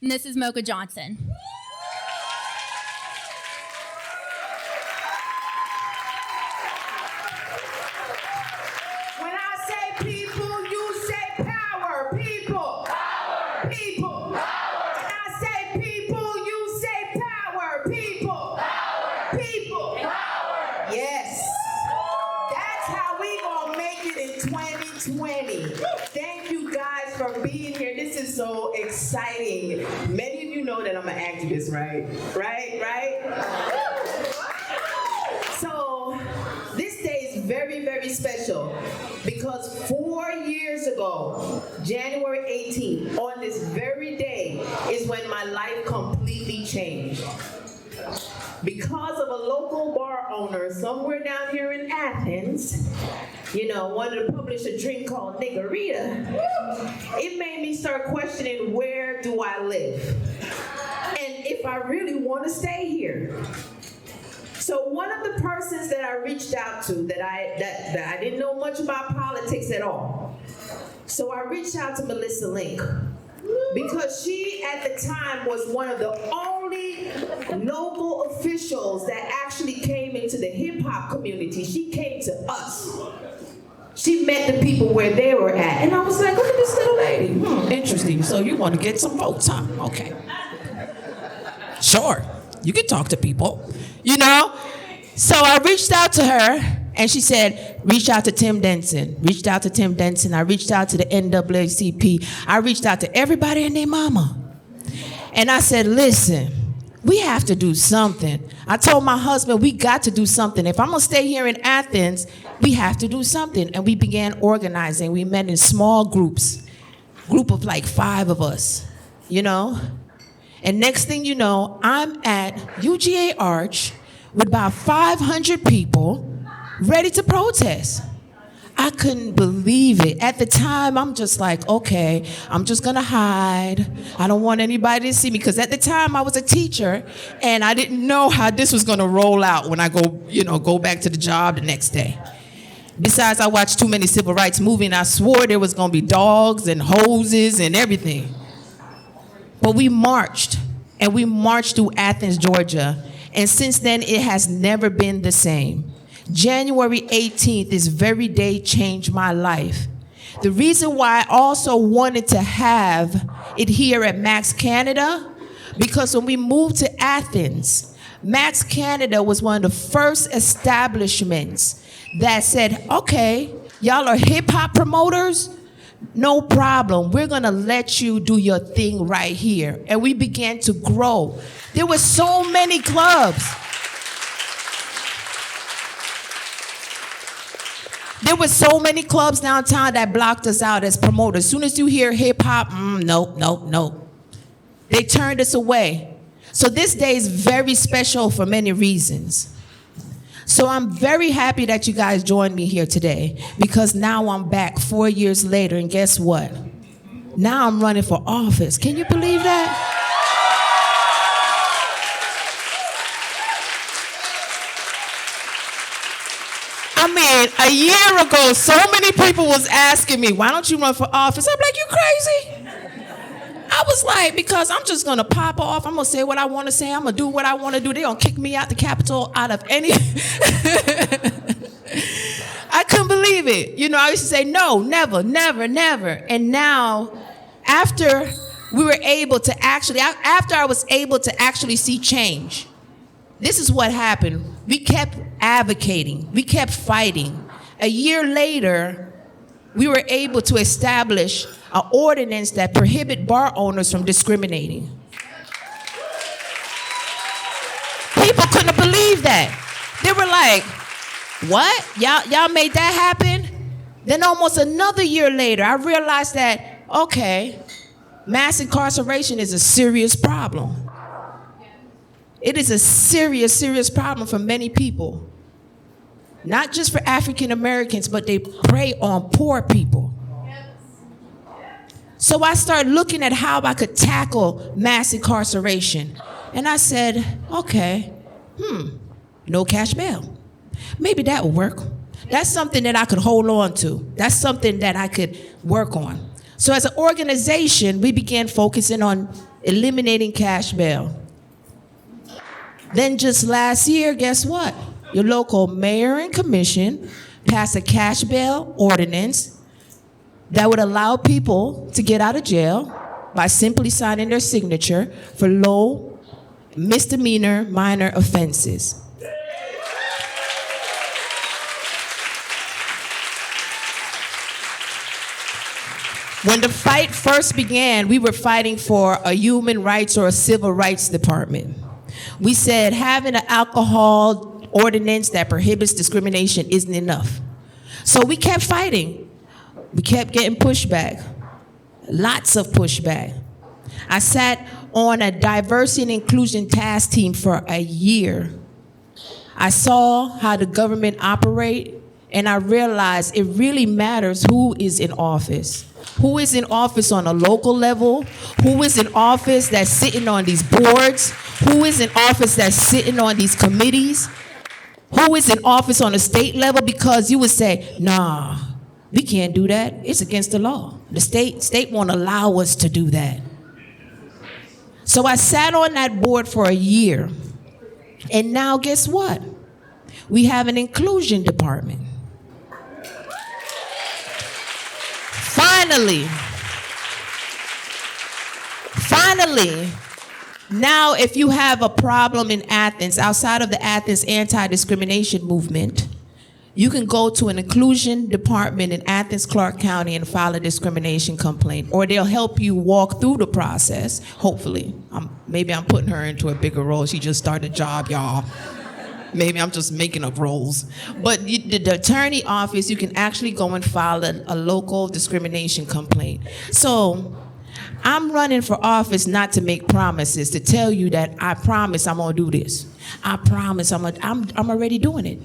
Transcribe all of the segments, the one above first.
And this is Mokah Johnson. When I say people, you say power. People. Power. People. Power. When I say people, you say power. People. Power. People. Power. Yes. That's how we gonna make it in 2020. Thank you guys for being here. This is so exciting. Many of you know that I'm an activist, right? Right? So this day is very, very special because 4 years ago, January 18th, on this very day is when my life completely changed. Because of a local bar owner somewhere down here in Athens, wanted to publish a drink called Niggerita, it made me start questioning, where do I live? And if I really want to stay here. So one of the persons that I reached out to that I didn't know much about politics at all. So I reached out to Melissa Link because she at the time was one of the only local officials that actually came into the hip hop community. She came to us. She met the people where they were at. And I was like, look at this little lady. Interesting. So you want to get some votes, huh? Okay. Sure. You can talk to people, So I reached out to her, and she said, reach out to Tim Denson. Reached out to Tim Denson. I reached out to the NAACP. I reached out to everybody and their mama. And I said, listen, we have to do something. I told my husband, we got to do something. If I'm going to stay here in Athens, we have to do something. And we began organizing. We met in small groups, group of like 5 of us, And next thing you know, I'm at UGA Arch with about 500 people ready to protest. I couldn't believe it. At the time, I'm just like, okay, I'm just gonna hide. I don't want anybody to see me, because at the time I was a teacher and I didn't know how this was gonna roll out when I go back to the job the next day. Besides, I watched too many civil rights movies and I swore there was gonna be dogs and hoses and everything. But we marched, and we marched through Athens, Georgia, and since then it has never been the same. January 18th, this very day changed my life. The reason why I also wanted to have it here at Max Canada, because when we moved to Athens, Max Canada was one of the first establishments that said, okay, y'all are hip hop promoters? No problem. We're going to let you do your thing right here. And we began to grow. There were so many clubs. There were so many clubs downtown that blocked us out as promoters. As soon as you hear hip hop, no. They turned us away. So this day is very special for many reasons. So I'm very happy that you guys joined me here today, because now I'm back 4 years later, and guess what? Now I'm running for office. Can you believe that? I mean, a year ago, so many people was asking me, why don't you run for office? I'm like, you crazy? I was like, because I'm just going to pop off. I'm going to say what I want to say. I'm going to do what I want to do. They're going to kick me out the Capitol out of any... I couldn't believe it. I used to say, no, never. And now, after I was able to actually see change, this is what happened. We kept advocating. We kept fighting. A year later, we were able to establish an ordinance that prohibit bar owners from discriminating. People couldn't believe that. They were like, what? Y'all made that happen? Then almost another year later, I realized that, okay, mass incarceration is a serious problem. It is a serious, serious problem for many people. Not just for African Americans, but they prey on poor people. So I started looking at how I could tackle mass incarceration. And I said, okay, no cash bail. Maybe that will work. That's something that I could hold on to. That's something that I could work on. So as an organization, we began focusing on eliminating cash bail. Then just last year, guess what? Your local mayor and commission passed a cash bail ordinance that would allow people to get out of jail by simply signing their signature for low misdemeanor minor offenses. When the fight first began, we were fighting for a human rights or a civil rights department. We said having an alcohol ordinance that prohibits discrimination isn't enough. So we kept fighting. We kept getting pushback, lots of pushback. I sat on a diversity and inclusion task team for a year. I saw how the government operate, and I realized it really matters who is in office. Who is in office on a local level? Who is in office that's sitting on these boards? Who is in office that's sitting on these committees? Who is in office on a state level? Because you would say, nah, we can't do that. It's against the law. The state won't allow us to do that. So I sat on that board for a year. And now guess what? We have an inclusion department. Finally, now if you have a problem in Athens, outside of the Athens anti-discrimination movement, you can go to an inclusion department in Athens, Clark County and file a discrimination complaint, or they'll help you walk through the process, hopefully. Maybe I'm putting her into a bigger role. She just started a job, y'all. Maybe I'm just making up roles. But the attorney office, you can actually go and file a local discrimination complaint. So I'm running for office not to make promises, to tell you that I promise I'm gonna do this. I promise I'm already doing it.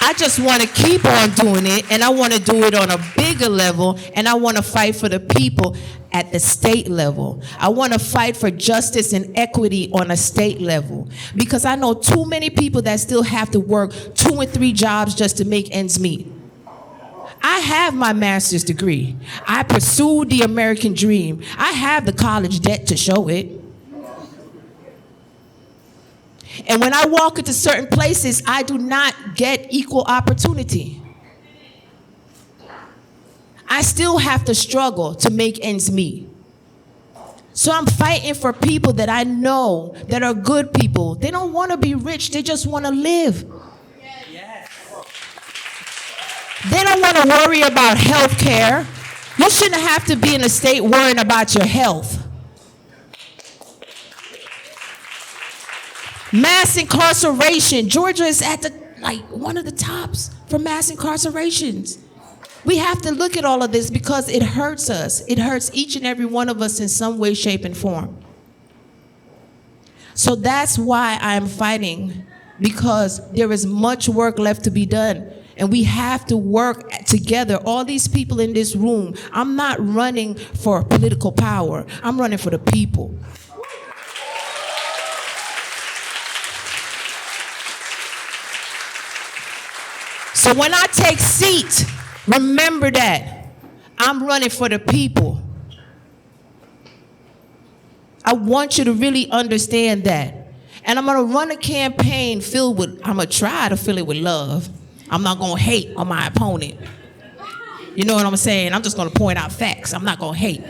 I just want to keep on doing it, and I want to do it on a bigger level, and I want to fight for the people at the state level. I want to fight for justice and equity on a state level, because I know too many people that still have to work 2 and 3 jobs just to make ends meet. I have my master's degree. I pursued the American dream. I have the college debt to show it. And when I walk into certain places, I do not get equal opportunity. I still have to struggle to make ends meet. So I'm fighting for people that I know that are good people. They don't want to be rich, they just want to live. They don't want to worry about health care. You shouldn't have to be in a state worrying about your health. Mass incarceration. Georgia is at one of the tops for mass incarcerations. We have to look at all of this because it hurts us. It hurts each and every one of us in some way, shape, and form. So that's why I'm fighting, because there is much work left to be done. And we have to work together. All these people in this room, I'm not running for political power. I'm running for the people. So when I take seat, remember that I'm running for the people. I want you to really understand that. And I'm gonna run a campaign I'm gonna try to fill it with love. I'm not gonna hate on my opponent. You know what I'm saying? I'm just gonna point out facts. I'm not gonna hate.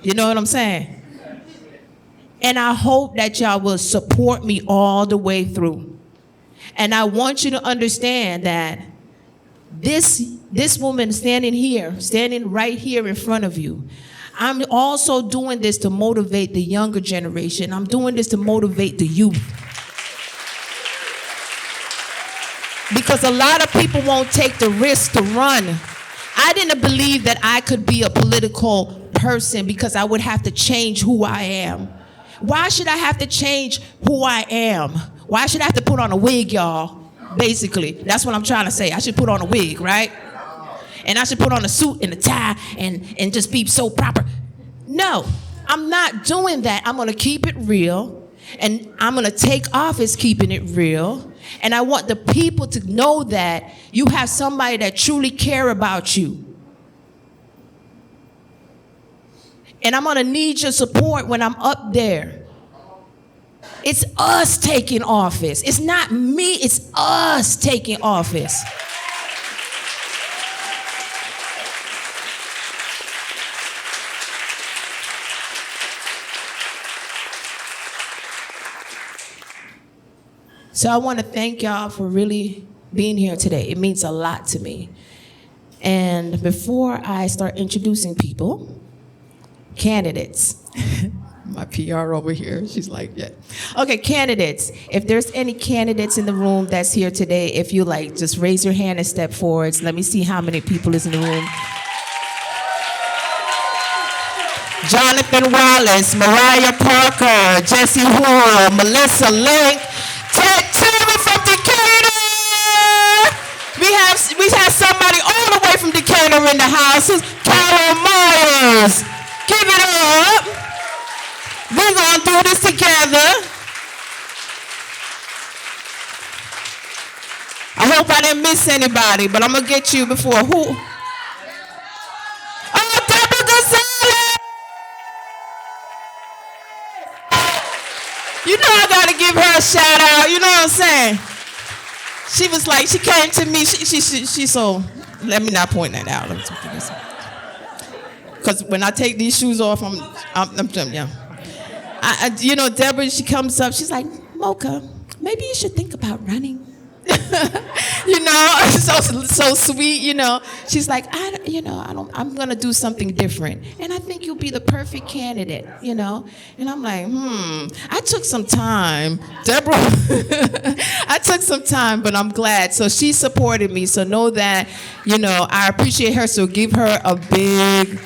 You know what I'm saying? And I hope that y'all will support me all the way through. And I want you to understand that this woman standing right here in front of you, I'm also doing this to motivate the younger generation. I'm doing this to motivate the youth. Because a lot of people won't take the risk to run. I didn't believe that I could be a political person because I would have to change who I am. Why should I have to change who I am? Why should I have to put on a wig, y'all? Basically, that's what I'm trying to say. I should put on a wig, right? And I should put on a suit and a tie and just be so proper. No, I'm not doing that. I'm gonna keep it real, and I'm gonna take office keeping it real, And I want the people to know that you have somebody that truly care about you. And I'm gonna need your support when I'm up there. It's us taking office. It's not me, it's us taking office. So I want to thank y'all for really being here today. It means a lot to me. And before I start introducing people, candidates. My PR over here, she's like, yeah. Okay, candidates. If there's any candidates in the room that's here today, if you like, just raise your hand and step forwards. Let me see how many people is in the room. Jonathan Wallace, Mariah Parker, Jesse Hoare, Melissa Link, Ted Taylor from Decatur. We have somebody all the way from Decatur in the house. Carol Myers. Give it up. We're gonna do this together. I hope I didn't miss anybody, but I'm gonna get you before who? Oh, Deborah Gonzalez. You know I gotta give her a shout out. You know what I'm saying? She was like, she came to me. She so. Let me not point that out. Because when I take these shoes off, yeah. You know, Deborah, she comes up. She's like, Mokah, maybe you should think about running. You know, so sweet. You know, she's like, I'm gonna do something different, and I think you'll be the perfect candidate. You know, and I'm like, I took some time, Deborah. I took some time, but I'm glad. So she supported me. So know that, you know, I appreciate her. So give her a big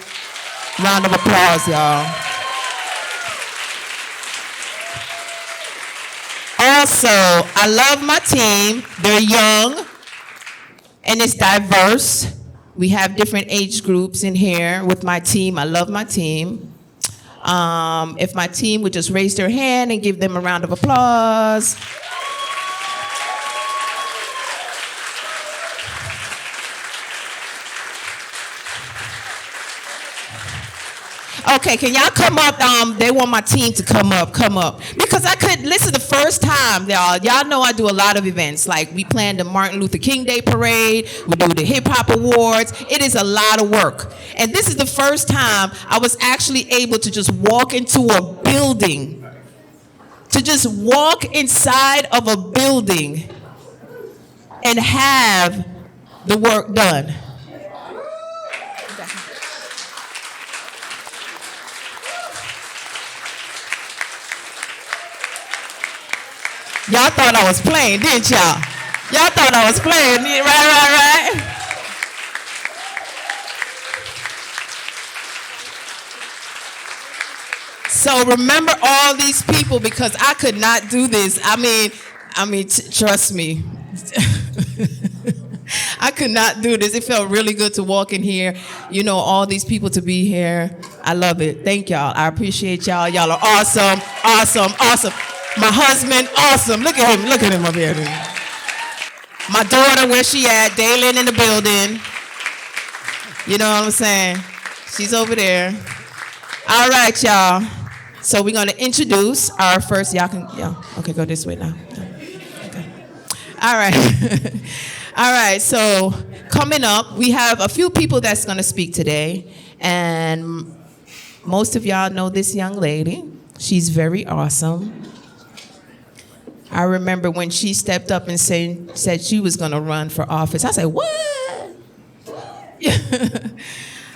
round of applause, y'all. Also, I love my team. They're young and it's diverse. We have different age groups in here with my team. I love my team. If my team would just raise their hand and give them a round of applause. Okay, can y'all come up? They want my team to come up. Because I couldn't listen the first time, y'all. Y'all know I do a lot of events. Like, we planned the Martin Luther King Day Parade. We do the Hip Hop Awards. It is a lot of work. And this is the first time I was actually able to just walk into a building. To just walk inside of a building and have the work done. Y'all thought I was playing, didn't y'all? Y'all thought I was playing, right? So remember all these people, because I could not do this. I mean, trust me. I could not do this. It felt really good to walk in here. You know, all these people to be here. I love it. Thank y'all. I appreciate y'all. Y'all are awesome. My husband, awesome. Look at him up here. My daughter, where she at? Daylin in the building. You know what I'm saying? She's over there. All right, y'all. So we're gonna introduce our first, okay, go this way now. Okay. All right. All right, so coming up, we have a few people that's gonna speak today. And most of y'all know this young lady. She's very awesome. I remember when she stepped up and said she was going to run for office. I said, what?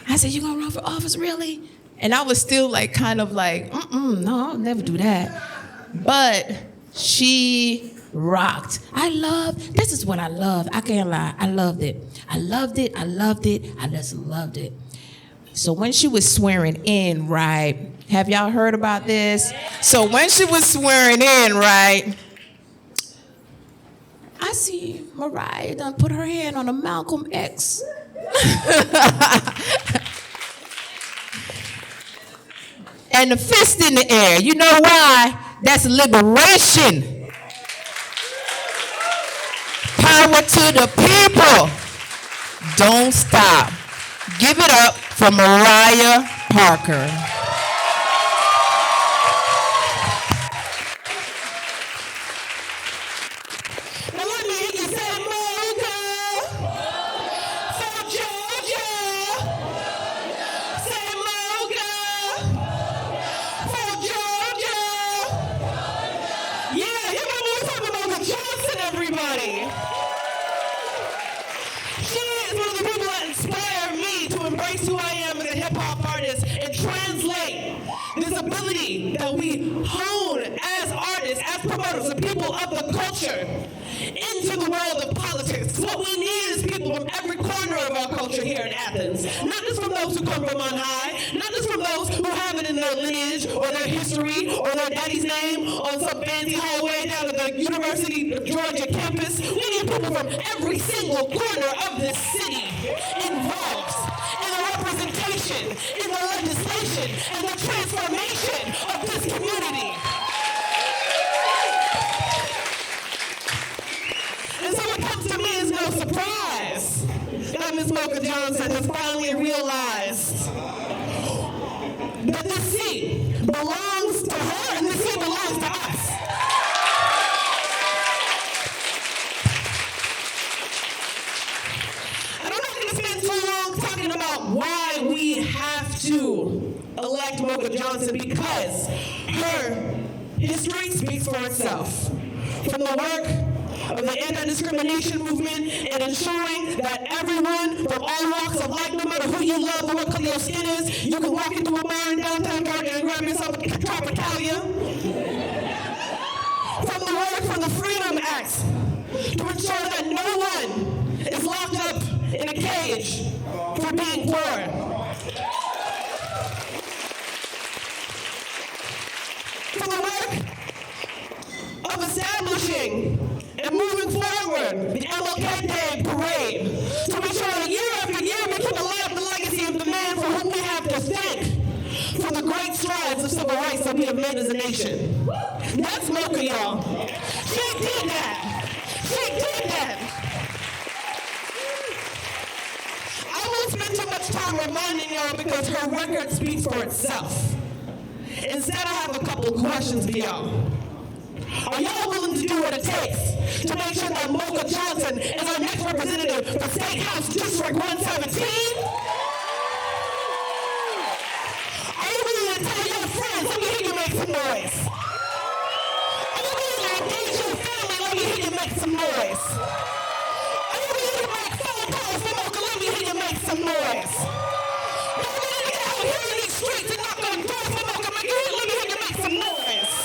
I said, you going to run for office, really? And I was still like, kind of like, no, I'll never do that. But she rocked. This is what I love. I can't lie. I loved it. I just loved it. So when she was swearing in, right? Have y'all heard about this? So when she was swearing in, right? I see Mariah done put her hand on a Malcolm X. And the fist in the air. You know why? That's liberation. power to the people. Don't stop. Give it up for Mariah Parker. Now let me hear you say Mokah for Georgia. Say Mokah for Georgia. Yeah, you know what we're talking about, Mokah Johnson, everybody. She is one of the people that inspire me to embrace who I am as a hip-hop artist and translate this ability that we hone as artists, as promoters, the people of the culture, into the world of politics. What we need is people from every corner of our culture here in Athens. Not just from those who come from on high, not just from those who have it in their lineage or their history or their daddy's name on some fancy hallway down at the University of Georgia campus. We need people from every single corner of this city involved in the representation, in the legislation, and the transformation of this community. And so what comes to me is no surprise that Ms. Mokah Johnson has finally realized that this seat belongs to her and this seat belongs to us. And I'm not going to spend too long talking about why we have to elect Mokah Johnson, because her history speaks for itself. From the work of the anti-discrimination movement and ensuring that everyone from all walks of life, no matter who you love or what color your skin is, you can walk into a bar in downtown Georgia and grab yourself a Tropicalia. From the work from the Freedom Act to ensure that no one is locked up in a cage for being poor. From the work of establishing and moving forward the MLK Day parade to ensure that year after year we keep alive the legacy of the man for whom we have to thank for the great strides of civil rights that we have made as a nation. That's Mokah, y'all. She did that. She did that. I won't spend too much time reminding y'all because her record speaks for itself. Instead, I have a couple of questions for y'all. Are y'all willing to do what it takes to make sure that Mokah Johnson is our next representative for State House District 117? Are you willing to tell your friends, let me hear you make some noise? Are you willing to engage your family, let me hear you make some noise? Are you willing to make phone calls for Mokah, let me hear you make some noise? Are you willing to get out here in these streets and knock on doors for Mokah, let me hear you make some noise?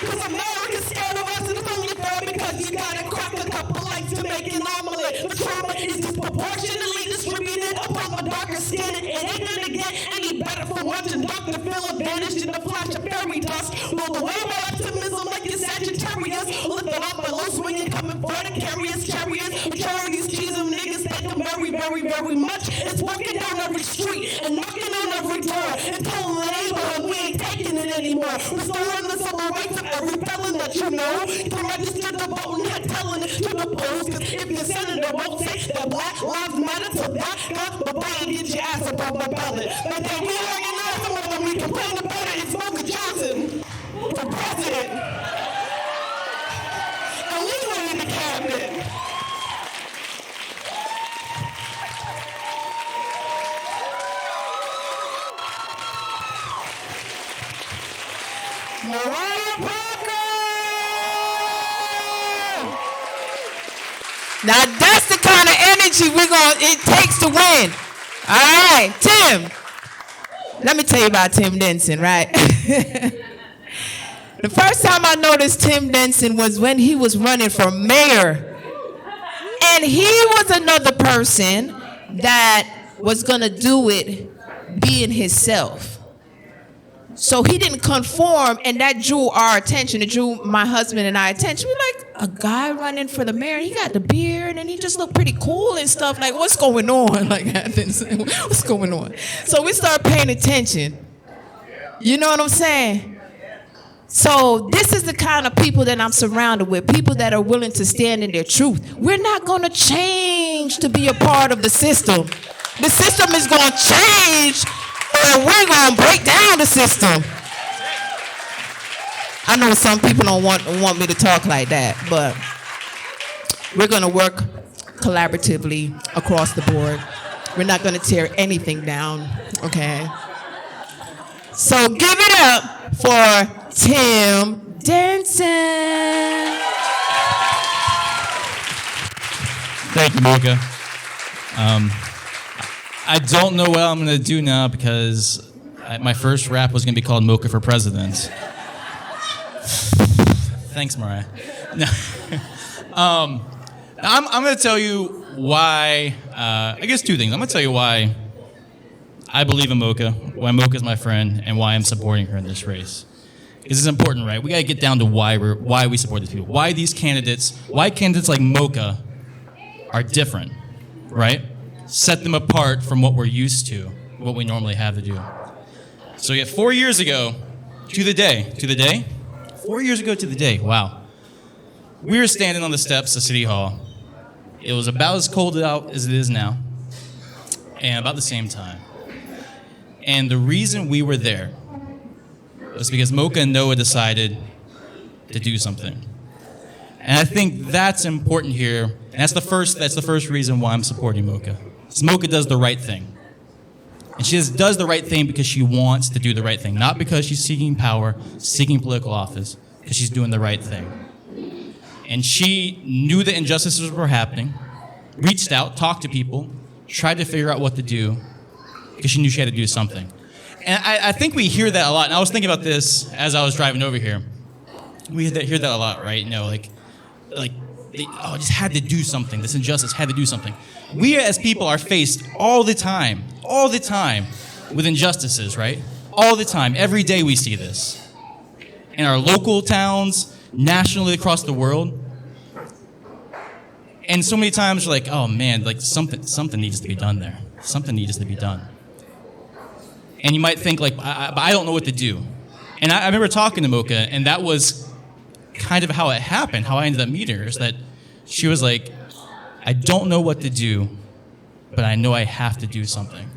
Because America's scared of us and it's only fair because you gotta crack a couple eggs to make an omelet. The trauma is disproportionately distributed upon the darker skin. It ain't gonna get any better from watching Dr. Phil vanished in a flash of fairy dust. Well, the way my optimism like a Sagittarius, lifted off by low swinging, coming for the carriers, cheese them niggas that can very, very, very much. It's walking down every street and knocking on every door and telling the neighborhood we ain't taking it anymore. Restoring the civil rights of every felon that you know. To register to vote and not telling it to the polls. Cause if your senator won't say that Black Lives Matter, to that guy, but why you get your ass up on my ballot? But then we organize some of them, we complain about it, it's Mokah Johnson for president. And we were in the cabinet. Mariah Parker! Now that's the kind of energy it takes to win. All right, Tim. Let me tell you about Tim Denson, right? The first time I noticed Tim Denson was when he was running for mayor. And he was another person that was gonna do it being himself. So he didn't conform, and that drew our attention. It drew my husband and I attention. We're like, a guy running for the mayor, he got the beard, and he just looked pretty cool and stuff. Like, what's going on? Like, Athens, what's going on? So we started paying attention. You know what I'm saying? So this is the kind of people that I'm surrounded with, people that are willing to stand in their truth. We're not going to change to be a part of the system. The system is going to change, and we're going to break down the system. I know some people don't want me to talk like that, but we're going to work collaboratively across the board. We're not going to tear anything down, okay? So give it up for Tim Denson. Thank you, Mokah. I don't know what I'm going to do now because my first rap was going to be called Mokah for President. Thanks, Mariah. No. I'm going to tell you why, I guess two things. I'm going to tell you why I believe in Mokah, why Mokah is my friend, and why I'm supporting her in this race. Because it's important, right? We got to get down to why we support these people. Why candidates like Mokah are different, right? Set them apart from what we're used to, what we normally have to do. So yeah, 4 years ago to the day, 4 years ago to the day, wow. We were standing on the steps of City Hall. It was about as cold out as it is now, and about the same time. And the reason we were there was because Mokah and Noah decided to do something. And I think that's important here. And that's the first reason why I'm supporting Mokah. Because Mokah does the right thing. And she does the right thing because she wants to do the right thing, not because she's seeking power, seeking political office, because she's doing the right thing. And she knew that injustices were happening, reached out, talked to people, tried to figure out what to do, because she knew she had to do something. And I think we hear that a lot. And I was thinking about this as I was driving over here. We hear that a lot, right? You know, just had to do something. This injustice had to do something. We as people are faced all the time with injustices, right? All the time. Every day we see this. In our local towns, nationally across the world. And so many times we're like, oh man, like something needs to be done there. Something needs to be done. And you might think like, I don't know what to do. And I remember talking to Mokah, and that was kind of how it happened, how I ended up meeting her, is that she was like, I don't know what to do, but I know I have to do something.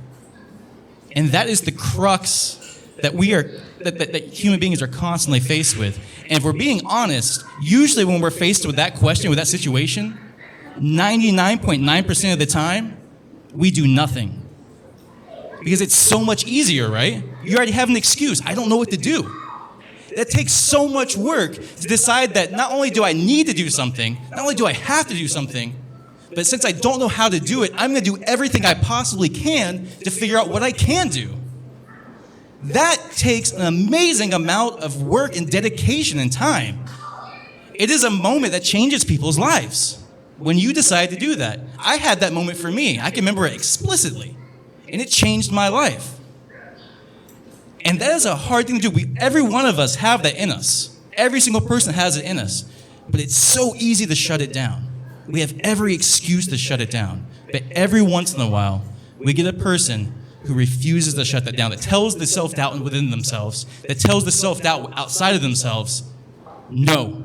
And that is the crux that that human beings are constantly faced with. And if we're being honest, usually when we're faced with that question, with that situation, 99.9% of the time, we do nothing. Because it's so much easier, right? You already have an excuse. I don't know what to do. It takes so much work to decide that not only do I need to do something, not only do I have to do something, but since I don't know how to do it, I'm going to do everything I possibly can to figure out what I can do. That takes an amazing amount of work and dedication and time. It is a moment that changes people's lives when you decide to do that. I had that moment for me. I can remember it explicitly. And it changed my life. And that is a hard thing to do. Every one of us have that in us. Every single person has it in us. But it's so easy to shut it down. We have every excuse to shut it down. But every once in a while, we get a person who refuses to shut that down, that tells the self-doubt within themselves, that tells the self-doubt outside of themselves, no,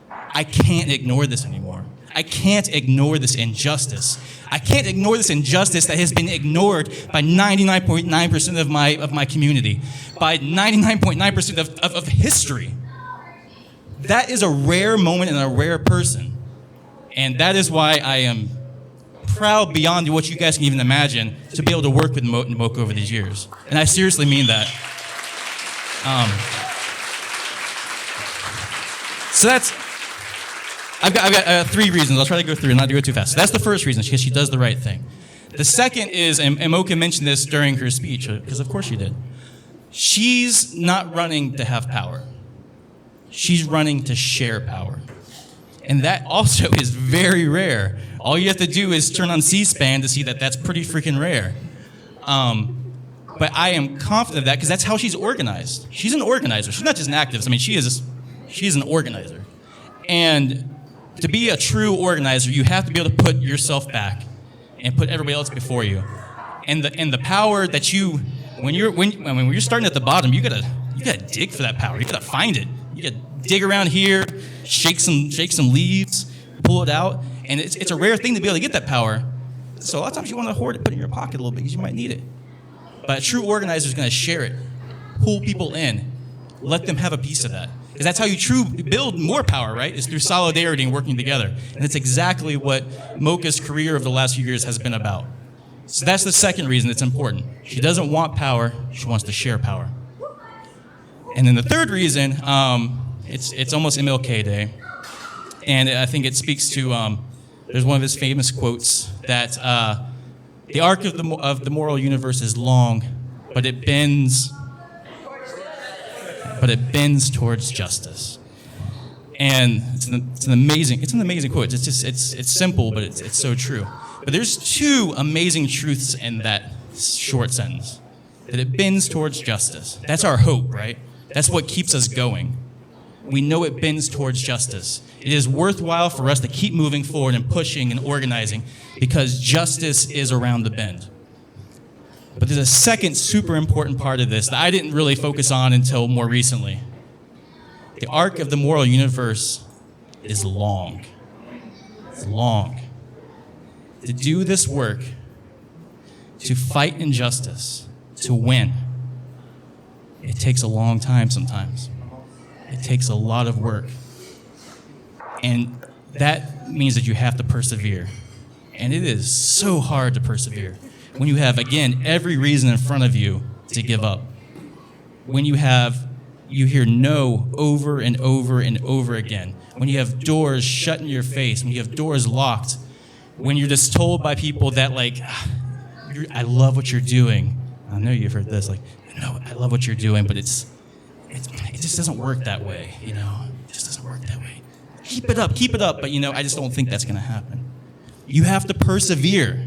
I can't ignore this anymore. I can't ignore this injustice. I can't ignore this injustice that has been ignored by 99.9% of my community, by 99.9% of history. That is a rare moment and a rare person. And that is why I am proud beyond what you guys can even imagine to be able to work with Mokah over these years. And I seriously mean that. So that's... I've got 3 reasons. I'll try to go through and not do it too fast. So that's the first reason, because she does the right thing. The second is, and Mokah mentioned this during her speech, because of course she did, she's not running to have power. She's running to share power. And that also is very rare. All you have to do is turn on C-SPAN to see that that's pretty freaking rare. But I am confident of that because that's how she's organized. She's an organizer. She's not just an activist. I mean, she's an organizer. And to be a true organizer, you have to be able to put yourself back and put everybody else before you. And the power that when you're starting at the bottom, you gotta dig for that power. You gotta find it. You gotta dig around here, shake some leaves, pull it out, and it's a rare thing to be able to get that power. So a lot of times you want to hoard it, put it in your pocket a little bit because you might need it. But a true organizer is going to share it, pull people in, let them have a piece of that. Because that's how you build more power, right? Is through solidarity and working together. And that's exactly what Mokah's career over the last few years has been about. So that's the second reason it's important. She doesn't want power, she wants to share power. And then the third reason, it's almost MLK Day. And I think it speaks to, there's one of his famous quotes that the arc of the moral universe is long, but it bends towards justice. And it's an amazing quote. It's simple, but it's so true. But there's two amazing truths in that short sentence. That it bends towards justice. That's our hope, right? That's what keeps us going. We know it bends towards justice. It is worthwhile for us to keep moving forward and pushing and organizing because justice is around the bend. But there's a second super important part of this that I didn't really focus on until more recently. The arc of the moral universe is long. It's long. To do this work, to fight injustice, to win, it takes a long time sometimes. It takes a lot of work. And that means that you have to persevere. And it is so hard to persevere when you have, again, every reason in front of you to give up. When you hear no over and over and over again. When you have doors shut in your face. When you have doors locked. When you're just told by people that, like, I love what you're doing. I know you've heard this, like, no, I love what you're doing, but it just doesn't work that way, you know? It just doesn't work that way. Keep it up, but, I just don't think that's going to happen. You have to persevere.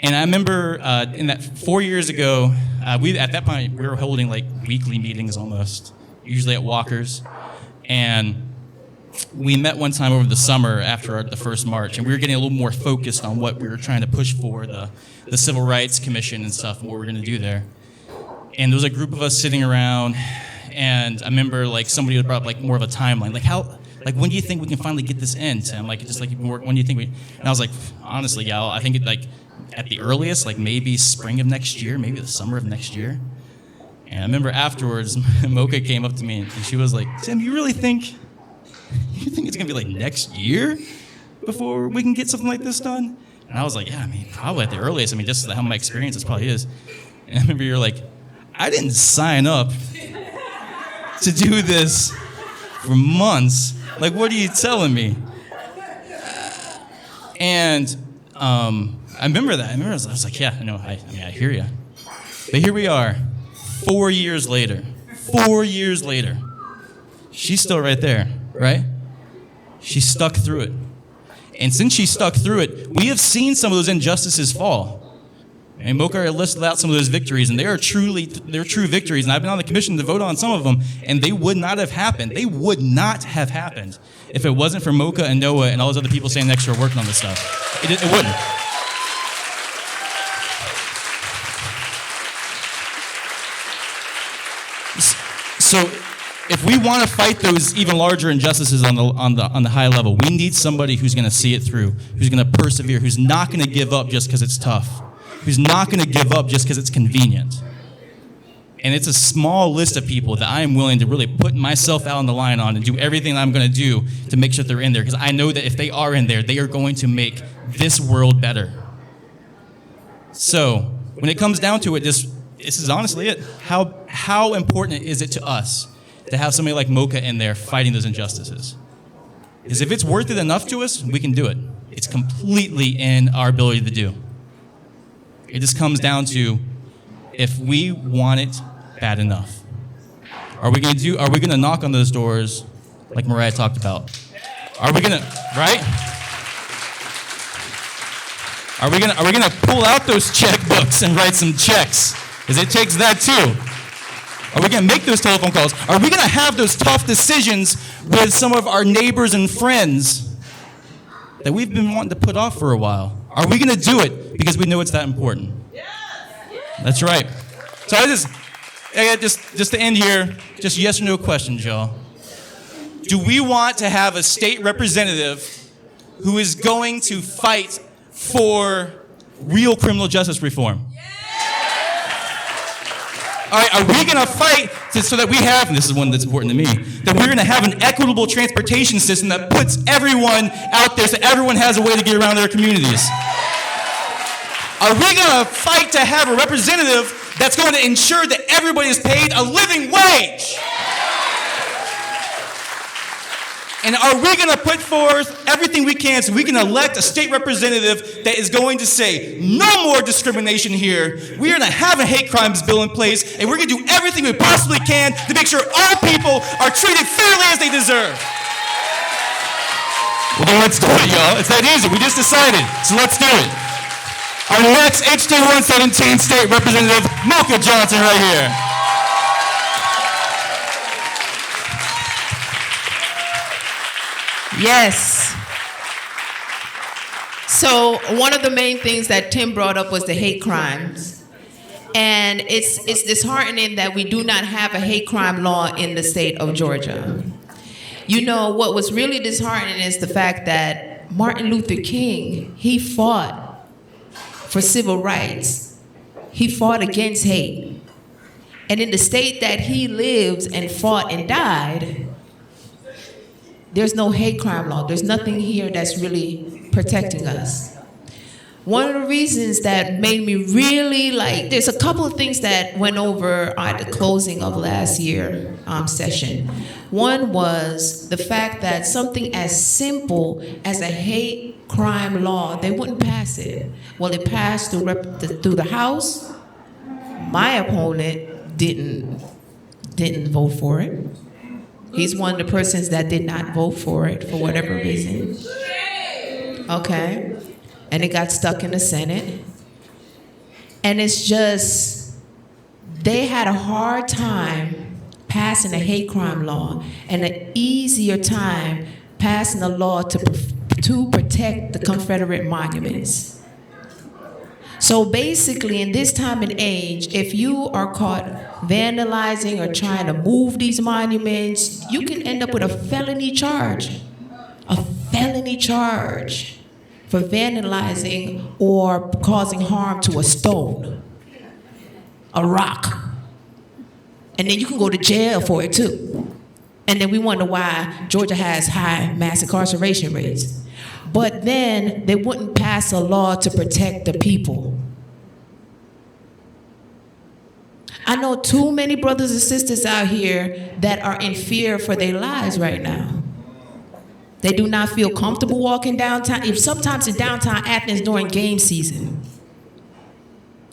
And I remember in that 4 years ago, at that point, we were holding, like, weekly meetings almost, usually at Walker's. And we met one time over the summer after the first march, and we were getting a little more focused on what we were trying to push for, the Civil Rights Commission and stuff, and what we were going to do there. And there was a group of us sitting around, and I remember, like, somebody had brought up, like, more of a timeline. Like, when do you think we can finally get this in, Tim? Like, just, like, when do you think we... And I was like, honestly, gal, I think, at the earliest, like, maybe spring of next year, maybe the summer of next year. And I remember afterwards, Mokah came up to me, and she was like, Tim, you think it's going to be, like, next year before we can get something like this done? And I was like, yeah, probably at the earliest. Just how my experience this probably is. And I remember you're like, I didn't sign up to do this for months. Like, what are you telling me? And I remember that. I was like, yeah, I hear you. But here we are, 4 years later. 4 years later. She's still right there, right? She stuck through it. And since she stuck through it, we have seen some of those injustices fall. And Mokah listed out some of those victories, and they're true victories. And I've been on the commission to vote on some of them, and they would not have happened. They would not have happened if it wasn't for Mokah and Noah and all those other people standing next to her working on this stuff. It wouldn't. So, if we want to fight those even larger injustices on the high level, we need somebody who's going to see it through, who's going to persevere, who's not going to give up just because it's tough, who's not going to give up just because it's convenient. And it's a small list of people that I am willing to really put myself out on the line on and do everything I'm going to do to make sure they're in there, because I know that if they are in there, they are going to make this world better. So, when it comes down to it, this is honestly it. How important is it to us to have somebody like Mokah in there fighting those injustices? Because if it's worth it enough to us, we can do it. It's completely in our ability to do. It just comes down to if we want it bad enough. Are we gonna knock on those doors like Mariah talked about? Are we gonna pull out those checkbooks and write some checks? Because it takes that too. Are we going to make those telephone calls? Are we going to have those tough decisions with some of our neighbors and friends that we've been wanting to put off for a while? Are we going to do it because we know it's that important? That's right. So just to end here, just yes or no questions, y'all. do we want to have a state representative who is going to fight for real criminal justice reform? All right, are we going to fight so that we have, and this is one that's important to me, that we're going to have an equitable transportation system that puts everyone out there so everyone has a way to get around their communities? Are we going to fight to have a representative that's going to ensure that everybody is paid a living wage? And are we going to put forth everything we can so we can elect a state representative that is going to say, no more discrimination here. We're going to have a hate crimes bill in place, and we're going to do everything we possibly can to make sure all people are treated fairly as they deserve. Well, then let's do it, y'all. It's that easy. We just decided. So let's do it. Our next HD 117 state representative, Mokah Johnson, right here. Yes. So one of the main things that Tim brought up was the hate crimes. And it's disheartening that we do not have a hate crime law in the state of Georgia. You know, what was really disheartening is the fact that Martin Luther King, he fought for civil rights. He fought against hate. And in the state that he lived and fought and died, there's no hate crime law. There's nothing here that's really protecting us. One of the reasons that made me really there's a couple of things that went over at the closing of last year session. One was the fact that something as simple as a hate crime law, they wouldn't pass it. Well, it passed through the House. My opponent didn't vote for it. He's one of the persons that did not vote for it for whatever reason. Okay. And it got stuck in the Senate. And it's just, they had a hard time passing a hate crime law and an easier time passing a law to protect the Confederate monuments. So basically, in this time and age, if you are caught vandalizing or trying to move these monuments, you can end up with a felony charge. A felony charge for vandalizing or causing harm to a stone, a rock. And then you can go to jail for it too. And then we wonder why Georgia has high mass incarceration rates. But then they wouldn't pass a law to protect the people. I know too many brothers and sisters out here that are in fear for their lives right now. They do not feel comfortable walking downtown, sometimes in downtown Athens during game season.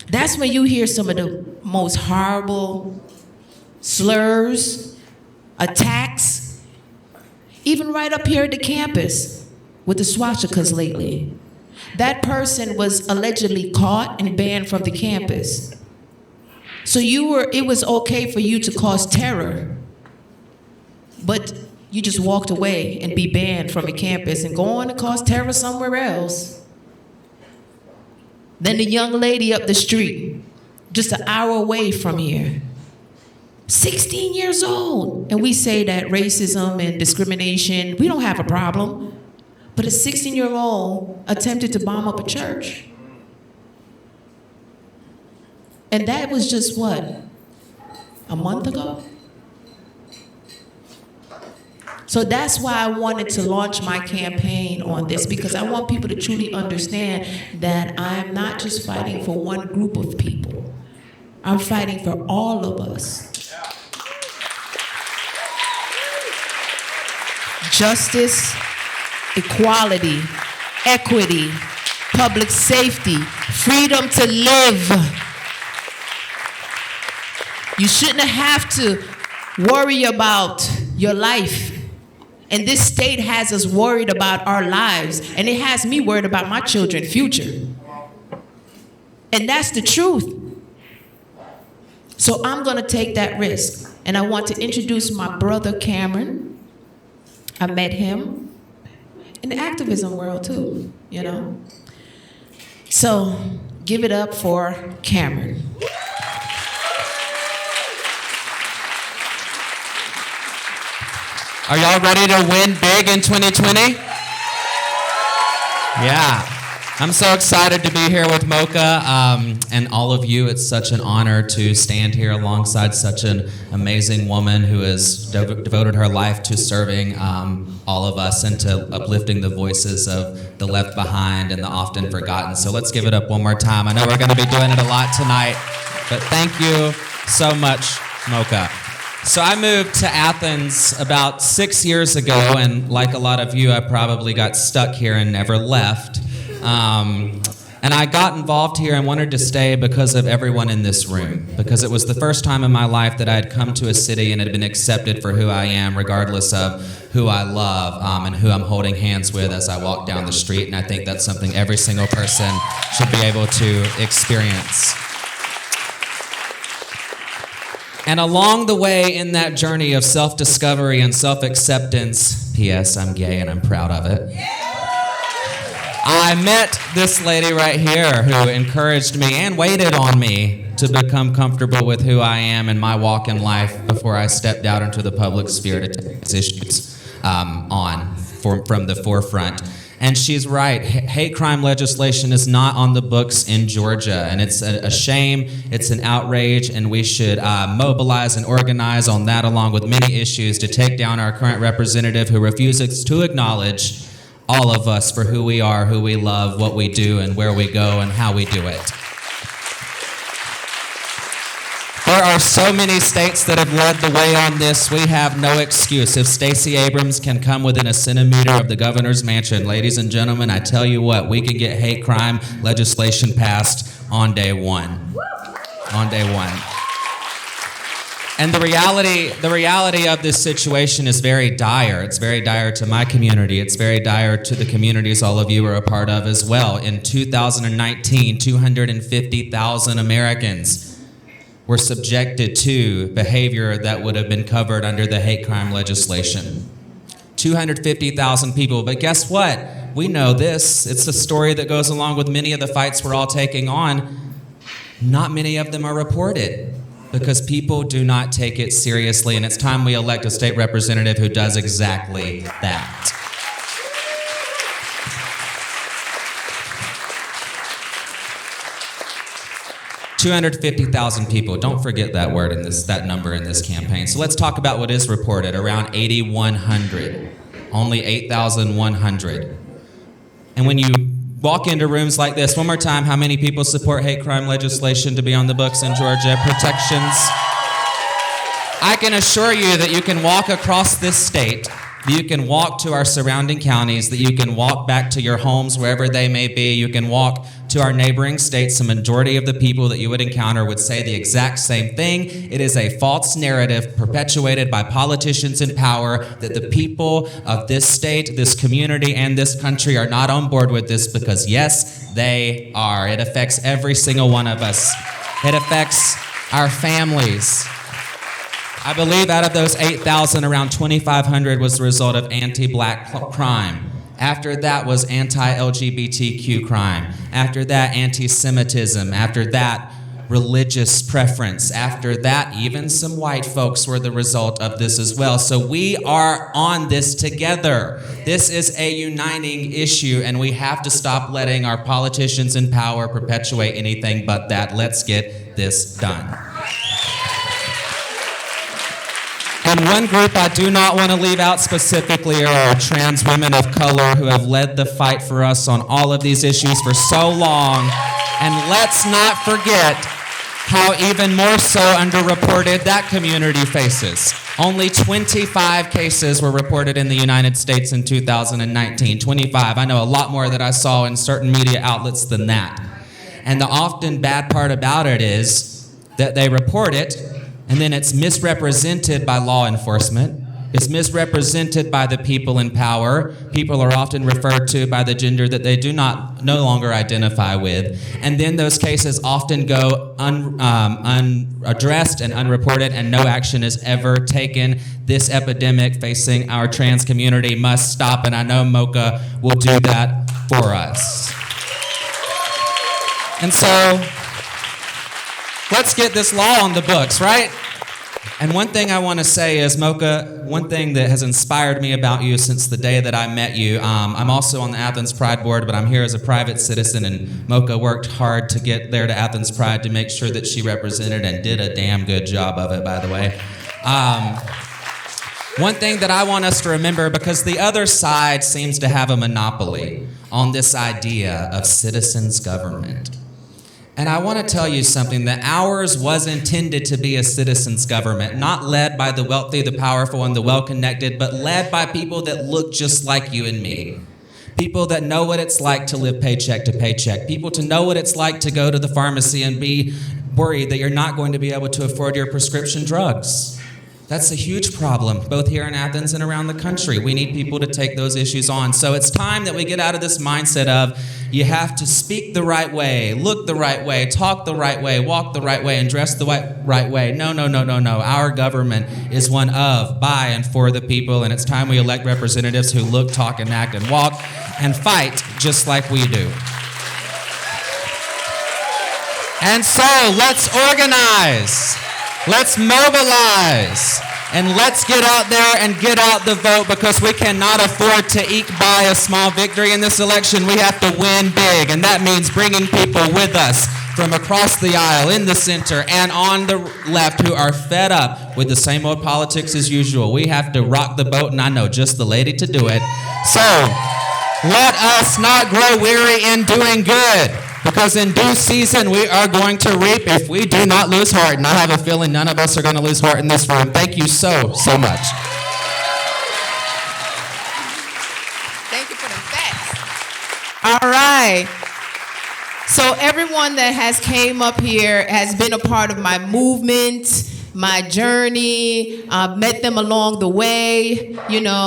That's when you hear some of the most horrible slurs, attacks, even right up here at the campus with the swastikas lately. That person was allegedly caught and banned from the campus. So it was okay for you to cause terror, but you just walked away and be banned from a campus and go on and cause terror somewhere else. Then the young lady up the street, just an hour away from here, 16 years old. And we say that racism and discrimination, we don't have a problem. But a 16-year-old attempted to bomb up a church. And that was just what? A month ago? So that's why I wanted to launch my campaign on this, because I want people to truly understand that I'm not just fighting for one group of people. I'm fighting for all of us. Justice, equality, equity, public safety, freedom to live. You shouldn't have to worry about your life. And this state has us worried about our lives. And it has me worried about my children's future. And that's the truth. So I'm going to take that risk. And I want to introduce my brother, Cameron. I met him in the activism world too, you know. So give it up for Cameron. Are y'all ready to win big in 2020? Yeah. I'm so excited to be here with Mokah and all of you. It's such an honor to stand here alongside such an amazing woman who has devoted her life to serving all of us and to uplifting the voices of the left behind and the often forgotten. So let's give it up one more time. I know we're going to be doing it a lot tonight, but thank you so much, Mokah. So I moved to Athens about 6 years ago, and like a lot of you, I probably got stuck here and never left. And I got involved here and wanted to stay because of everyone in this room, because it was the first time in my life that I had come to a city and had been accepted for who I am, regardless of who I love and who I'm holding hands with as I walk down the street. And I think that's something every single person should be able to experience. And along the way in that journey of self-discovery and self-acceptance, P.S., I'm gay and I'm proud of it, I met this lady right here who encouraged me and waited on me to become comfortable with who I am and my walk in life before I stepped out into the public sphere to take these issues from the forefront. And she's right. Hate crime legislation is not on the books in Georgia, and it's a shame, it's an outrage, and we should mobilize and organize on that along with many issues to take down our current representative who refuses to acknowledge all of us for who we are, who we love, what we do, and where we go, and how we do it. There are so many states that have led the way on this. We have no excuse. If Stacey Abrams can come within a centimeter of the governor's mansion, ladies and gentlemen, I tell you what, we can get hate crime legislation passed on day one. On day one. And the reality of this situation is very dire. It's very dire to my community. It's very dire to the communities all of you are a part of as well. In 2019, 250,000 Americans were subjected to behavior that would have been covered under the hate crime legislation. 250,000 people. But guess what? We know this. It's a story that goes along with many of the fights we're all taking on. Not many of them are reported, because people do not take it seriously, and it's time we elect a state representative who does exactly that. $250,000 people. Don't forget that word in that number in this campaign. So let's talk about what is reported. Around 8,100. Only 8,100. And when you walk into rooms like this, one more time, how many people support hate crime legislation to be on the books in Georgia? Protections. I can assure you that you can walk across this state, that you can walk to our surrounding counties, that you can walk back to your homes wherever they may be, you can walk to our neighboring states. The majority of the people that you would encounter would say the exact same thing. It is a false narrative perpetuated by politicians in power that the people of this state, this community, and this country are not on board with this, because yes, they are. It affects every single one of us. It affects our families. I believe out of those 8,000, around 2,500 was the result of anti-black crime. After that was anti-LGBTQ crime. After that, anti-Semitism. After that, religious preference. After that, even some white folks were the result of this as well. So we are on this together. This is a uniting issue, and we have to stop letting our politicians in power perpetuate anything but that. Let's get this done. And one group I do not want to leave out specifically are trans women of color who have led the fight for us on all of these issues for so long. And let's not forget how even more so underreported that community faces. Only 25 cases were reported in the United States in 2019. 25. I know a lot more that I saw in certain media outlets than that. And the often bad part about it is that they report it, and then it's misrepresented by law enforcement. It's misrepresented by the people in power. People are often referred to by the gender that they do no longer identify with. And then those cases often go unaddressed and unreported, and no action is ever taken. This epidemic facing our trans community must stop, and I know Mokah will do that for us. And so, let's get this law on the books, right? And one thing I want to say is, Mokah, one thing that has inspired me about you since the day that I met you, I'm also on the Athens Pride Board, but I'm here as a private citizen, and Mokah worked hard to get there to Athens Pride to make sure that she represented and did a damn good job of it, by the way. One thing that I want us to remember, because the other side seems to have a monopoly on this idea of citizens' government. And I want to tell you something, that ours was intended to be a citizens' government, not led by the wealthy, the powerful, and the well-connected, but led by people that look just like you and me. People that know what it's like to live paycheck to paycheck. People to know what it's like to go to the pharmacy and be worried that you're not going to be able to afford your prescription drugs. That's a huge problem, both here in Athens and around the country. We need people to take those issues on. So it's time that we get out of this mindset of you have to speak the right way, look the right way, talk the right way, walk the right way, and dress the right way. No. Our government is one of, by, and for the people, and it's time we elect representatives who look, talk, and act, and walk, and fight just like we do. And so let's organize. Let's mobilize, and let's get out there and get out the vote, because we cannot afford to eke by a small victory in this election. We have to win big, and that means bringing people with us from across the aisle, in the center, and on the left who are fed up with the same old politics as usual. We have to rock the boat, and I know just the lady to do it. So let us not grow weary in doing good, because in due season we are going to reap if we do not lose heart. And I have a feeling none of us are going to lose heart in this room. Thank you so much. Thank you for the facts. All right. So everyone that has came up here has been a part of my movement, my journey, met them along the way,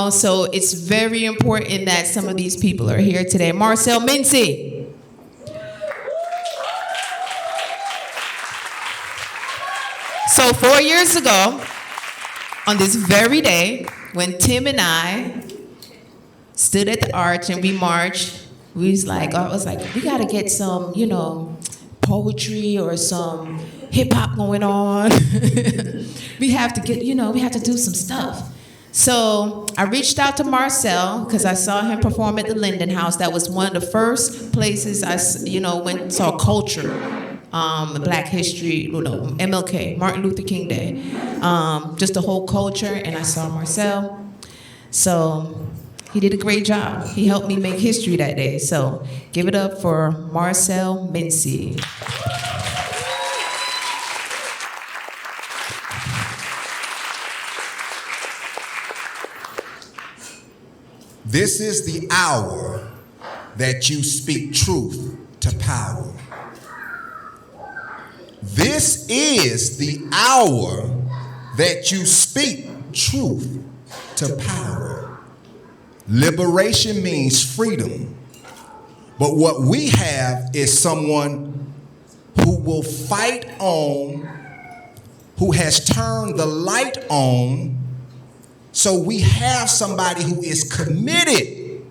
so it's very important that some of these people are here today. Marcel Mincey. So 4 years ago, on this very day, when Tim and I stood at the arch and we marched, I was like, we gotta get some, poetry or some hip hop going on. we have to do some stuff. So I reached out to Marcel because I saw him perform at the Linden House. That was one of the first places I, went and saw culture. Black history, MLK, Martin Luther King Day, just the whole culture, and I saw Marcel. So he did a great job. He helped me make history that day. So give it up for Marcel Mincey. This is the hour that you speak truth to power. This is the hour that you speak truth to power. Liberation means freedom. But what we have is someone who will fight on, who has turned the light on. So we have somebody who is committed,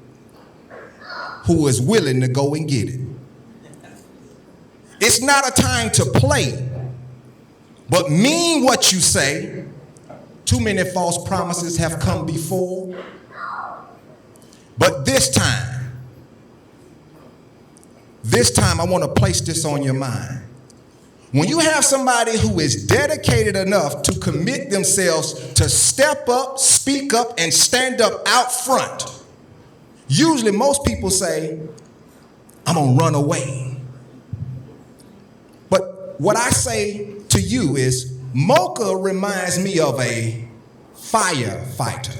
who is willing to go and get it. It's not a time to play, but mean what you say. Too many false promises have come before. But this time I want to place this on your mind. When you have somebody who is dedicated enough to commit themselves to step up, speak up, and stand up out front, usually most people say, I'm going to run away. But what I say to you is, Mokah reminds me of a firefighter.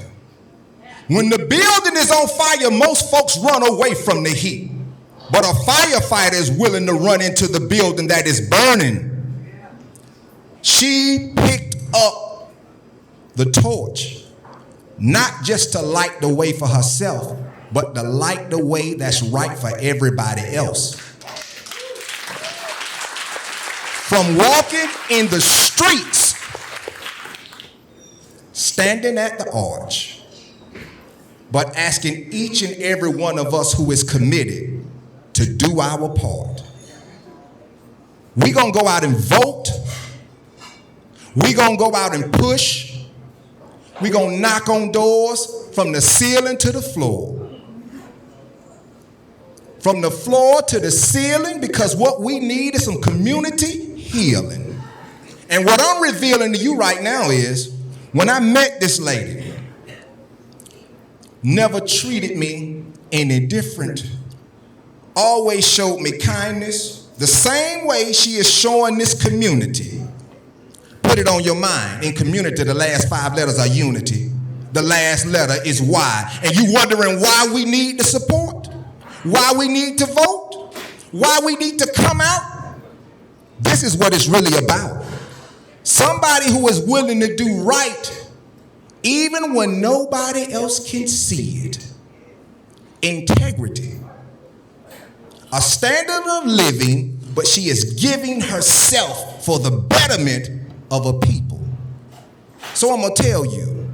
When the building is on fire, most folks run away from the heat. But a firefighter is willing to run into the building that is burning. She picked up the torch, not just to light the way for herself, but to light the way that's right for everybody else. From walking in the streets, standing at the arch, but asking each and every one of us who is committed to do our part. We're going to go out and vote. We gonna go out and push. We gonna knock on doors from the ceiling to the floor. From the floor to the ceiling, because what we need is some community healing. And what I'm revealing to you right now is, when I met this lady, never treated me any different, always showed me kindness, the same way she is showing this community. Put it on your mind. In community, the last 5 letters are unity. The last letter is Y. And you wondering why we need the support? Why we need to vote? Why we need to come out? This is what it's really about. Somebody who is willing to do right, even when nobody else can see it. Integrity. A standard of living, but she is giving herself for the betterment of a people. So I'm going to tell you,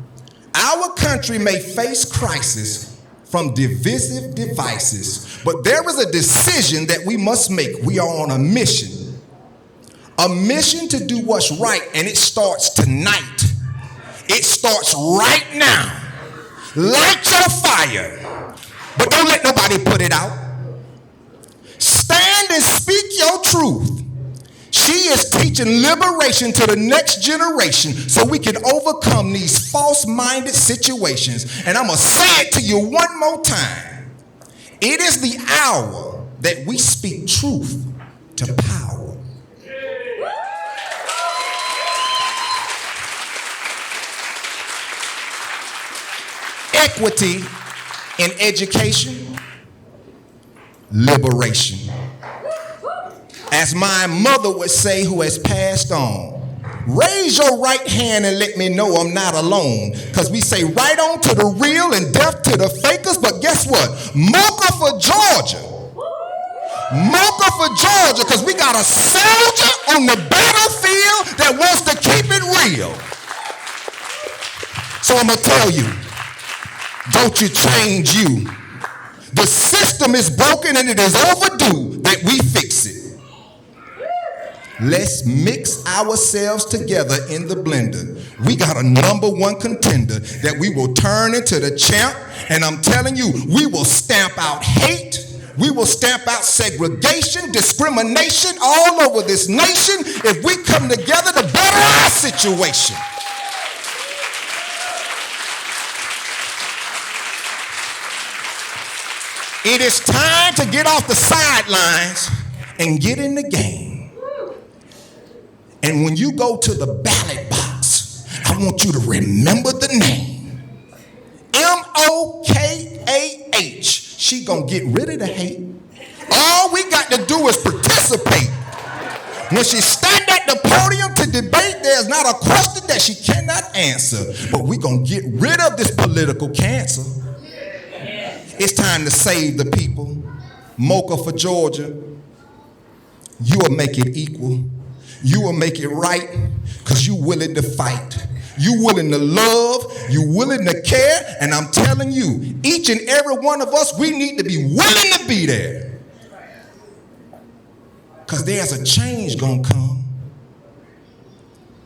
our country may face crisis from divisive devices, but there is a decision that we must make. We are on a mission to do what's right, and it starts tonight. It starts right now. Light your fire, but don't let nobody put it out. Stand and speak your truth. She is teaching liberation to the next generation so we can overcome these false-minded situations. And I'm going to say it to you one more time. It is the hour that we speak truth to power. Equity in education, liberation. As my mother would say, who has passed on, raise your right hand and let me know I'm not alone. Because we say right on to the real and deaf to the fakers, but guess what? Mokah for Georgia. Mokah for Georgia, because we got a soldier on the battlefield that wants to keep it real. So I'm going to tell you, don't you change you. The system is broken and it is overdue that we fix it. Let's mix ourselves together in the blender. We got a #1 contender that we will turn into the champ. And I'm telling you, we will stamp out hate. We will stamp out segregation, discrimination all over this nation if we come together to better our situation. It is time to get off the sidelines and get in the game. And when you go to the ballot box, I want you to remember the name. Mokah. She gonna get rid of the hate. All we got to do is participate. When she stand at the podium to debate, there's not a question that she cannot answer. But we gonna get rid of this political cancer. It's time to save the people. Mokah for Georgia. You will make it equal. You will make it right because you're willing to fight. You're willing to love. You're willing to care. And I'm telling you, each and every one of us, we need to be willing to be there. Because there's a change going to come.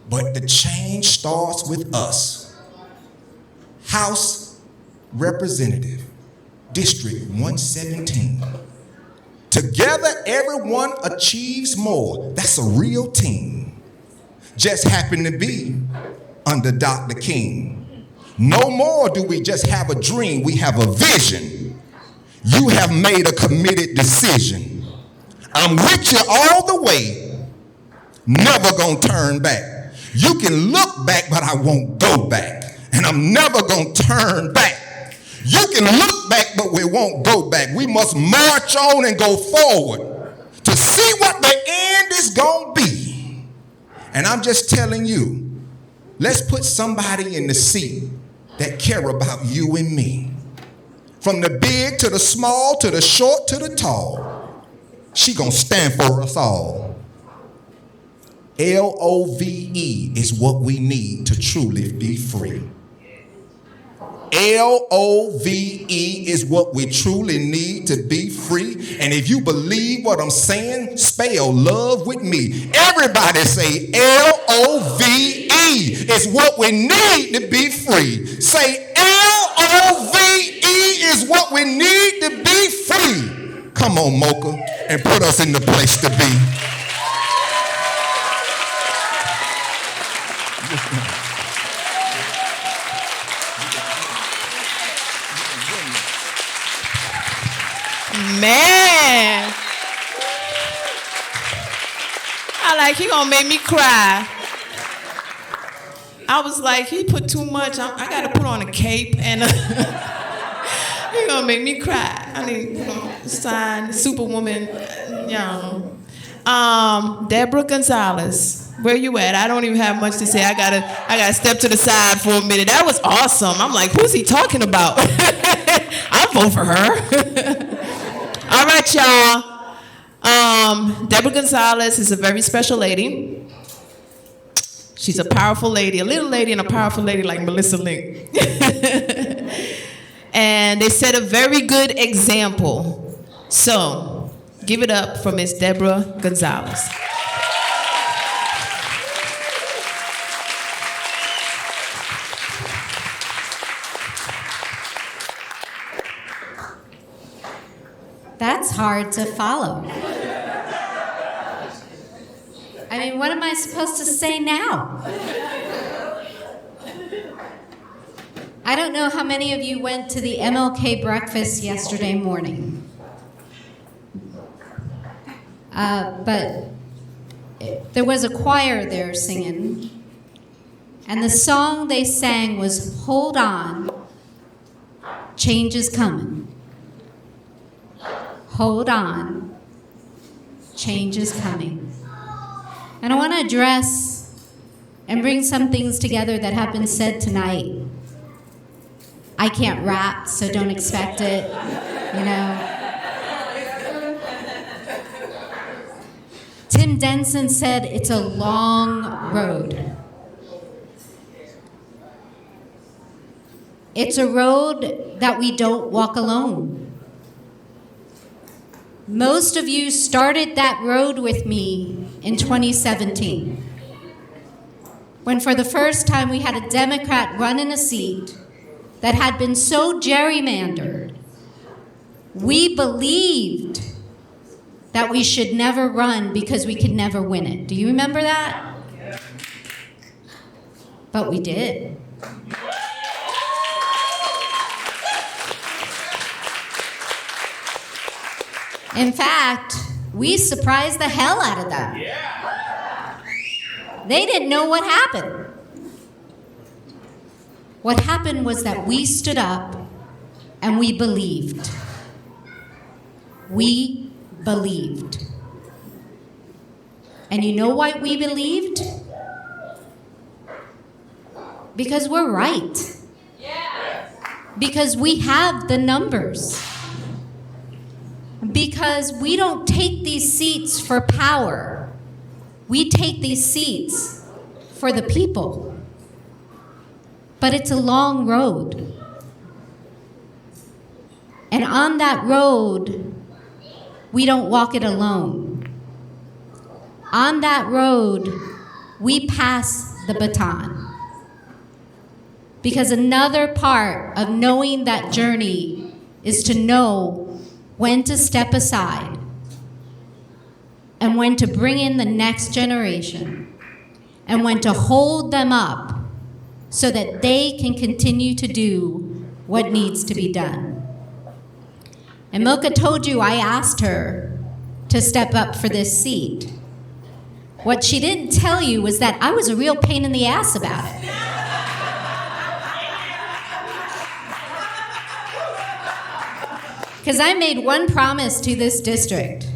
But the change starts with us. House Representative, District 117. Together, everyone achieves more. That's a real team. Just happen to be under Dr. King. No more do we just have a dream, we have a vision. You have made a committed decision. I'm with you all the way, never gonna turn back. You can look back, but I won't go back. And I'm never gonna turn back. You can look back, but we won't go back. We must march on and go forward to see what the end is going to be. And I'm just telling you, let's put somebody in the seat that care about you and me. From the big to the small, to the short to the tall. She going to stand for us all. LOVE is what we need to truly be free. LOVE is what we truly need to be free. And if you believe what I'm saying, spell love with me. Everybody say LOVE. is what we need to be free. Say LOVE is what we need to be free. Come on, Mokah, and put us in the place to be. Man, he gonna make me cry. I was like, he put too much. I gotta put on a cape and he gonna make me cry. I need sign Superwoman, Deborah Gonzalez. Where you at? I don't even have much to say. I gotta step to the side for a minute. That was awesome. I'm like, who's he talking about? I'll vote for her. All right, y'all. Deborah Gonzalez is a very special lady. She's a powerful lady, a little lady and a powerful lady like Melissa Link. And they set a very good example. So, give it up for Miss Deborah Gonzalez. That's hard to follow. I mean, what am I supposed to say now? I don't know how many of you went to the MLK breakfast yesterday morning. But there was a choir there singing, and the song they sang was "Hold On, Change is Coming." Hold on, change is coming. And I want to address and bring some things together that have been said tonight. I can't rap, so don't expect it, Tim Denson said it's a long road. It's a road that we don't walk alone. Most of you started that road with me in 2017, when for the first time we had a Democrat run in a seat that had been so gerrymandered, we believed that we should never run because we could never win it. Do you remember that? But we did. In fact, we surprised the hell out of them. They didn't know what happened. What happened was that we stood up and we believed. We believed. And you know why we believed? Because we're right. Because we have the numbers. Because we don't take these seats for power. We take these seats for the people. But it's a long road. And on that road, we don't walk it alone. On that road, we pass the baton. Because another part of knowing that journey is to know when to step aside and when to bring in the next generation and when to hold them up so that they can continue to do what needs to be done. And Mokah told you I asked her to step up for this seat. What she didn't tell you was that I was a real pain in the ass about it. Because I made one promise to this district,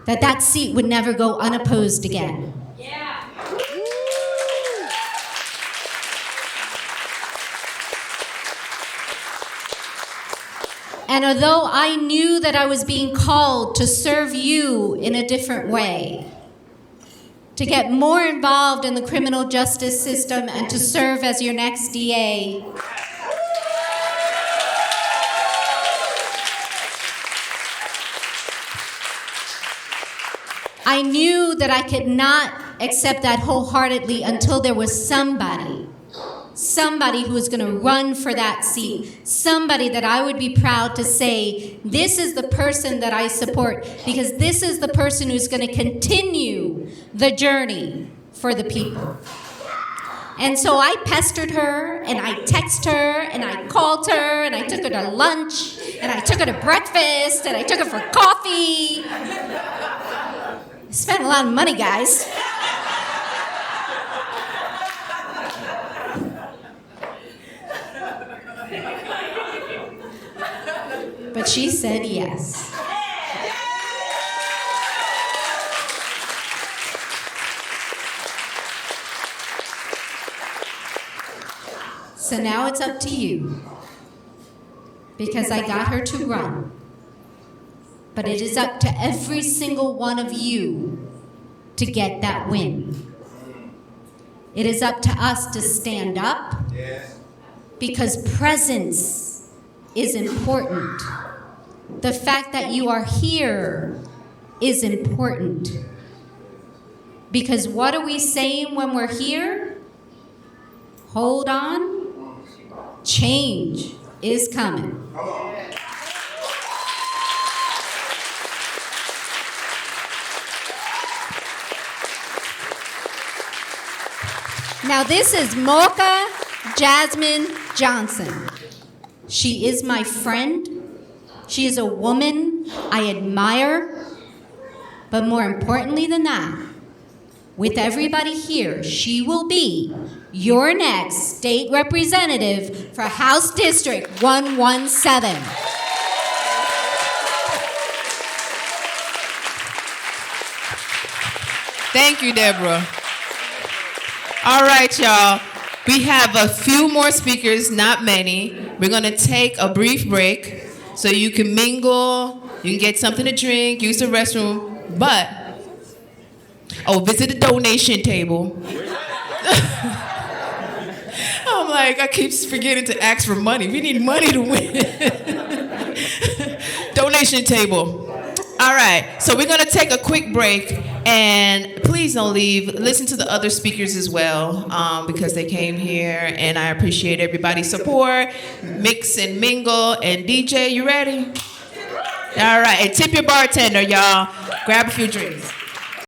that seat would never go unopposed again. Yeah. And although I knew that I was being called to serve you in a different way, to get more involved in the criminal justice system and to serve as your next DA, I knew that I could not accept that wholeheartedly until there was somebody who was going to run for that seat, somebody that I would be proud to say, this is the person that I support, because this is the person who's going to continue the journey for the people. And so I pestered her, and I texted her, and I called her, and I took her to lunch, and I took her to breakfast, and I took her for coffee. I spent a lot of money, guys. But she said yes. So now it's up to you, because I got her to run. But it is up to every single one of you to get that win. It is up to us to stand up, because presence is important. The fact that you are here is important. Because what are we saying when we're here? Hold on. Change is coming. Now this is Mokah Jasmine-Johnson. She is my friend. She is a woman I admire. But more importantly than that, with everybody here, she will be your next state representative for House District 117. Thank you, Deborah. All right, y'all. We have a few more speakers, not many. We're going to take a brief break so you can mingle, you can get something to drink, use the restroom, but, visit the donation table. I'm like, I keep forgetting to ask for money. We need money to win. Donation table. All right, so we're going to take a quick break, and please don't leave. Listen to the other speakers as well, because they came here, and I appreciate everybody's support. Mix and mingle, and DJ, you ready? All right, and tip your bartender, y'all. Grab a few drinks.